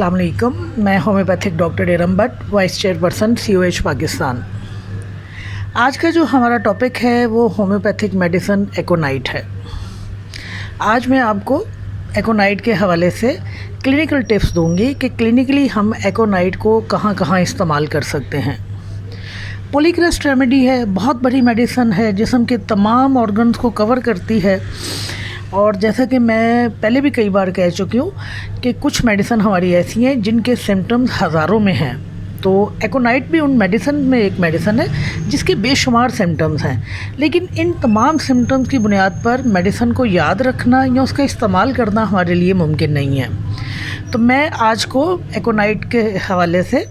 अस्सलाम वालेकुम। मैं homeopathic doctor Iram Bhatt, vice chairperson COH Pakistan. आज का जो हमारा टॉपिक है वो होम्योपैथिक मेडिसिन एकोनाइट है। आज मैं आपको एकोनाइट के हवाले से क्लिनिकल टिप्स दूंगी कि क्लिनिकली हम एकोनाइट को कहाँ कहाँ इस्तेमाल कर सकते हैं। पॉलीक्रेस्ट रेमेडी है, बहुत बड़ी मेडिसिन है, जिस्म के तमाम ऑर्गन्स को कवर करती है। और जैसा कि मैं पहले भी कई बार कह चुकी हूँ कि कुछ मेडिसिन हमारी ऐसी हैं जिनके सिम्टम्स हज़ारों में हैं, तो एकोनाइट भी उन मेडिसिन में एक मेडिसिन है जिसके बेशुमार सिम्टम्स हैं। लेकिन इन तमाम सिम्टम्स की बुनियाद पर मेडिसिन को याद रखना या उसका इस्तेमाल करना हमारे लिए मुमकिन नहीं है। तो मैं आज को एकोनाइट के हवाले से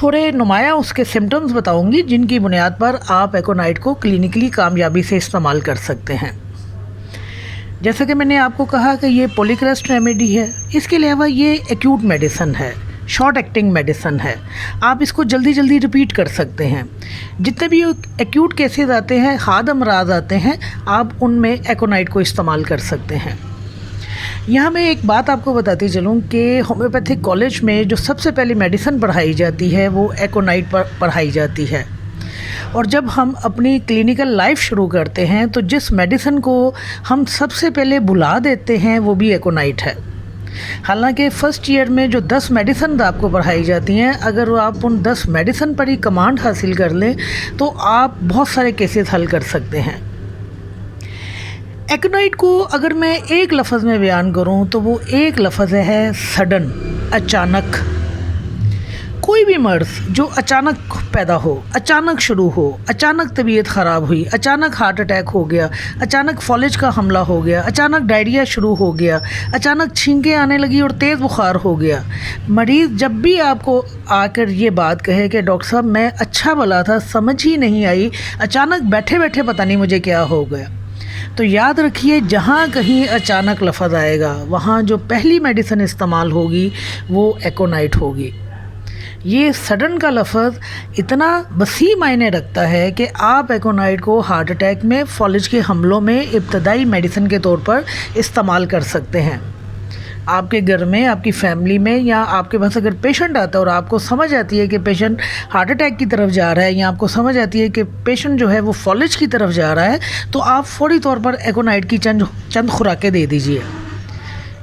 थोड़े नुमाया उसके सिम्टम्स बताऊंगी जिनकी बुनियाद पर आप एकोनाइट को क्लिनिकली कामयाबी से इस्तेमाल कर सकते हैं। जैसा कि मैंने आपको कहा कि ये पॉलीक्रेस्ट रेमेडी है, इसके अलावा ये एक्यूट मेडिसिन है, शॉर्ट एक्टिंग मेडिसिन है। आप इसको जल्दी जल्दी रिपीट कर सकते हैं। जितने भी एक्यूट केसेस आते हैं, हार्ड अमराज आते हैं, आप उनमें एकोनाइट को इस्तेमाल कर सकते हैं। यहाँ मैं एक बात आपको बताती चलूँ कि होम्योपैथिक कॉलेज में जो सबसे पहले मेडिसिन पढ़ाई जाती है वो एकोनाइट पर पढ़ाई जाती है। और जब हम अपनी क्लिनिकल लाइफ शुरू करते हैं तो जिस मेडिसिन को हम सबसे पहले बुला देते हैं वो भी एकोनाइट है। हालांकि फ़र्स्ट ईयर में जो 10 मेडिसिन आपको पढ़ाई जाती हैं, अगर आप उन 10 मेडिसिन पर ही कमांड हासिल कर लें तो आप बहुत सारे केसेस हल कर सकते हैं। एकोनाइट को अगर मैं एक लफ्ज़ में बयान करूं तो वो एक लफ्ज़ है सडन, अचानक। कोई भी मर्ज़ जो अचानक पैदा हो, अचानक शुरू हो, अचानक तबीयत ख़राब हुई, अचानक हार्ट अटैक हो गया, अचानक फॉलेज का हमला हो गया, अचानक डायरिया शुरू हो गया, अचानक छींकें आने लगी और तेज़ बुखार हो गया। मरीज़ जब भी आपको आकर ये बात कहे कि डॉक्टर साहब मैं अच्छा भला था, समझ ही नहीं आई, अचानक बैठे बैठे पता नहीं मुझे क्या हो गया, तो याद रखिए जहाँ कहीं अचानक लफ्ज़ आएगा वहाँ जो पहली मेडिसिन इस्तेमाल होगी वो एकोनाइट होगी। ये सडन का लफ्ज़ इतना वसी मायने रखता है कि आप एकोनाइट को हार्ट अटैक में, फॉलेज के हमलों में इब्तदाई मेडिसिन के तौर पर इस्तेमाल कर सकते हैं। आपके घर में, आपकी फैमिली में, या आपके पास अगर पेशेंट आता है और आपको समझ आती है कि पेशेंट हार्ट अटैक की तरफ जा रहा है, या आपको समझ आती है कि पेशेंट जो है वो फॉलेज की तरफ जा रहा है, तो आप फौरी तौर पर एकोनाइट की चंद खुराकें दे दीजिए।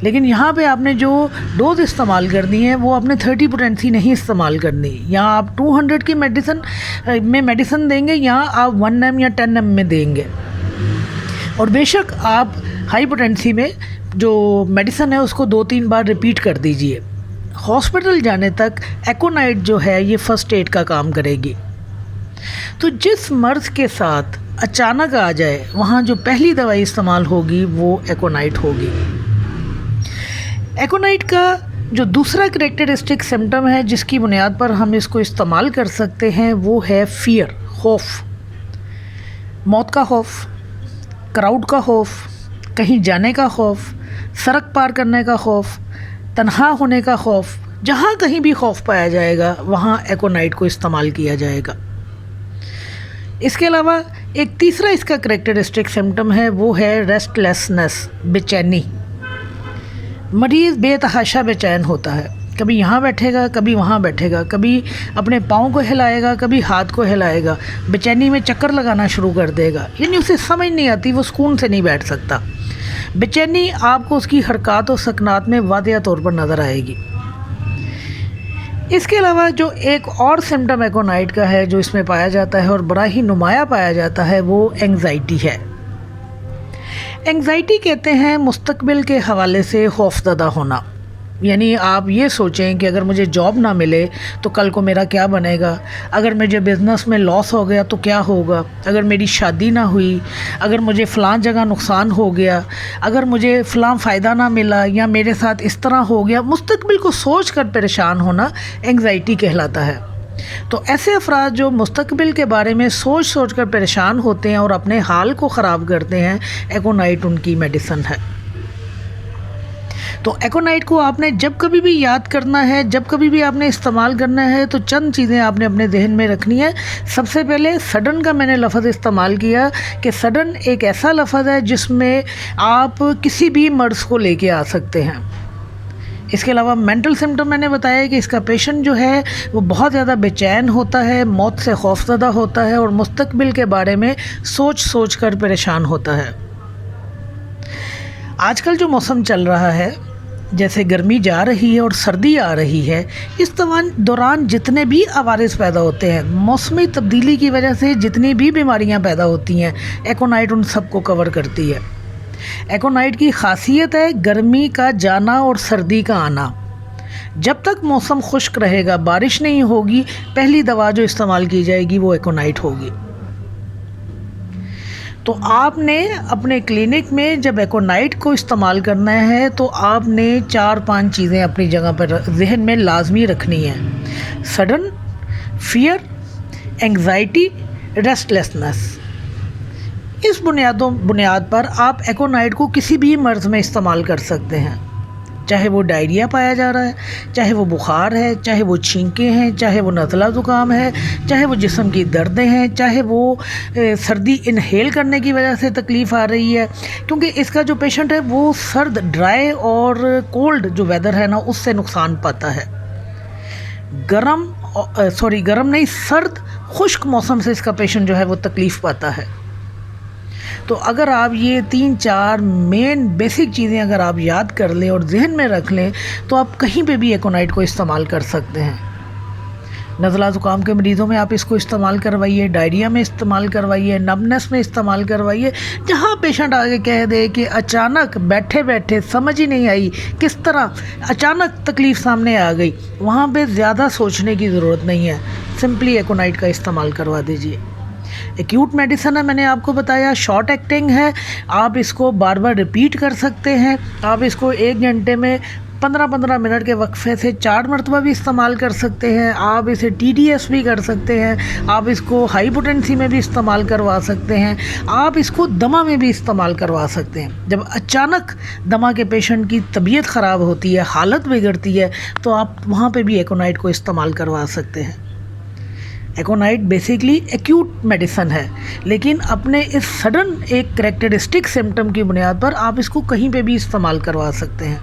लेकिन यहाँ पे आपने जो डोज इस्तेमाल करनी है वो आपने 30 पोटेंसी नहीं इस्तेमाल करनी। यहाँ आप 200 की मेडिसिन देंगे, यहाँ आप 1 ml या 10 ml में देंगे। और बेशक आप हाई पोटेंसी में जो मेडिसिन है उसको 2-3 बार रिपीट कर दीजिए। हॉस्पिटल जाने तक एकोनाइट जो है ये फ़र्स्ट एड का काम करेगी। तो जिस मर्ज़ के साथ अचानक आ जाए वहाँ जो पहली दवाई इस्तेमाल होगी वो एकोनाइट होगी। एकोनाइट का जो दूसरा करैक्टरिस्टिक सिम्टम है जिसकी बुनियाद पर हम इसको इस्तेमाल कर सकते हैं वो है फ़ियर, खौफ। मौत का खौफ, क्राउड का खौफ, कहीं जाने का खौफ, सड़क पार करने का खौफ, तन्हा होने का खौफ। जहाँ कहीं भी खौफ पाया जाएगा वहाँ एकोनाइट को इस्तेमाल किया जाएगा। इसके अलावा एक तीसरा इसका करैक्टरिस्टिक सिम्टम है वो है रेस्टलेसनेस, बेचैनी। मरीज़ बेतहाशा बेचैन होता है, कभी यहाँ बैठेगा, कभी वहाँ बैठेगा, कभी अपने पाँव को हिलाएगा, कभी हाथ को हिलाएगा, बेचैनी में चक्कर लगाना शुरू कर देगा, यानी उसे समझ नहीं आती, वो सुकून से नहीं बैठ सकता। बेचैनी आपको उसकी हरकत और सकनात में वादिया तौर पर नज़र आएगी। इसके अलावा जो एक और सिम्टम एकोनाइट का है जो इसमें पाया जाता है और बड़ा ही नुमाया पाया जाता है वो एंग्जाइटी है। एंग्जाइटी कहते हैं मुस्तकबिल के हवाले से खौफज़दा होना। यानी आप ये सोचें कि अगर मुझे जॉब ना मिले तो कल को मेरा क्या बनेगा, अगर मुझे बिज़नेस में लॉस हो गया तो क्या होगा, अगर मेरी शादी ना हुई, अगर मुझे फ़लाँ जगह नुकसान हो गया, अगर मुझे फ़लाँ फ़ायदा ना मिला, या मेरे साथ इस तरह हो गया। मुस्तकबिल को सोच कर परेशान होना एंग्जाइटी कहलाता है। तो ऐसे अफराद जो मुस्तकबिल के बारे में सोच सोच कर परेशान होते हैं और अपने हाल को ख़राब करते हैं, एकोनाइट उनकी मेडिसिन है। तो एकोनाइट को आपने जब कभी भी याद करना है, जब कभी भी आपने इस्तेमाल करना है, तो चंद चीज़ें आपने अपने जहन में रखनी है। सबसे पहले सडन का मैंने लफ्ज़ इस्तेमाल किया कि सडन एक ऐसा लफ्ज़ है जिसमें आप किसी भी मर्ज़ को लेके आ सकते हैं। اس کے علاوہ مینٹل سمٹم میں نے بتایا کہ اس کا پیشنٹ جو ہے وہ بہت زیادہ بے چین ہوتا ہے، موت سے خوفزدہ ہوتا ہے اور مستقبل کے بارے میں سوچ کر پریشان ہوتا ہے۔ آج کل جو موسم چل رہا ہے، جیسے گرمی جا رہی ہے اور سردی آ رہی ہے، اس دوران جتنے بھی عوارض پیدا ہوتے ہیں، موسمی تبدیلی کی وجہ سے جتنی بھی بیماریاں پیدا ہوتی ہیں، ایکونائٹ ان سب کو کور کرتی ہے۔ ایکونائٹ کی خاصیت ہے گرمی کا جانا اور سردی کا آنا۔ جب تک موسم خشک رہے گا، بارش نہیں ہوگی، پہلی دوا جو استعمال کی جائے گی وہ ایکونائٹ ہوگی۔ تو آپ نے اپنے کلینک میں جب ایکونائٹ کو استعمال کرنا ہے تو آپ نے 4-5 چیزیں اپنی جگہ پر ذہن میں لازمی رکھنی ہیں: sudden, fear, anxiety, restlessness. اس بنیاد پر آپ ایکونائٹ کو کسی بھی مرض میں استعمال کر سکتے ہیں، چاہے وہ ڈائریا پایا جا رہا ہے، چاہے وہ بخار ہے، چاہے وہ چھینکیں ہیں، چاہے وہ نزلہ زکام ہے، چاہے وہ جسم کی دردیں ہیں، چاہے وہ سردی انہیل کرنے کی وجہ سے تکلیف آ رہی ہے، کیونکہ اس کا جو پیشنٹ ہے وہ سرد، ڈرائی اور کولڈ جو ویدر ہے نا اس سے نقصان پاتا ہے۔ گرم نہیں، سرد خشک موسم سے اس کا پیشنٹ جو ہے وہ تکلیف پاتا ہے۔ تو اگر آپ یہ 3-4 مین بیسک چیزیں اگر آپ یاد کر لیں اور ذہن میں رکھ لیں تو آپ کہیں پہ بھی ایکونائٹ کو استعمال کر سکتے ہیں۔ نزلہ زکام کے مریضوں میں آپ اس کو استعمال کروائیے، ڈائریا میں استعمال کروائیے، نمنس میں استعمال کروائیے۔ جہاں پیشنٹ آگے کہہ دے کہ اچانک بیٹھے سمجھ ہی نہیں آئی کس طرح اچانک تکلیف سامنے آ گئی، وہاں پہ زیادہ سوچنے کی ضرورت نہیں ہے، سمپلی ایکونائٹ کا استعمال کروا دیجیے۔ ایکیوٹ میڈیسن ہے، میں نے آپ کو بتایا، شارٹ ایکٹنگ ہے، آپ اس کو بار بار ریپیٹ کر سکتے ہیں۔ آپ اس کو 1 گھنٹے میں 15-15 منٹ کے وقفے سے 4 مرتبہ بھی استعمال کر سکتے ہیں۔ آپ اسے TDS بھی کر سکتے ہیں، آپ اس کو ہائی پوٹینسی میں بھی استعمال کروا سکتے ہیں، آپ اس کو دمہ میں بھی استعمال کروا سکتے ہیں۔ جب اچانک دمہ کے پیشنٹ کی طبیعت خراب ہوتی ہے، حالت بگڑتی ہے، تو آپ وہاں پہ بھی ایکونائٹ کو استعمال کروا سکتے ہیں۔ ایکونائٹ بیسیکلی ایکیوٹ میڈیسن ہے، لیکن اپنے اس سڈن ایک کریکٹرسٹک سمٹم کی بنیاد پر آپ اس کو کہیں پہ بھی استعمال کروا سکتے ہیں۔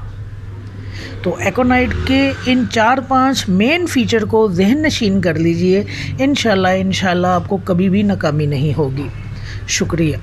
تو ایکونائٹ کے ان 4-5 مین فیچر کو ذہن نشین کر لیجئے، انشاءاللہ آپ کو کبھی بھی ناکامی نہیں ہوگی۔ شکریہ۔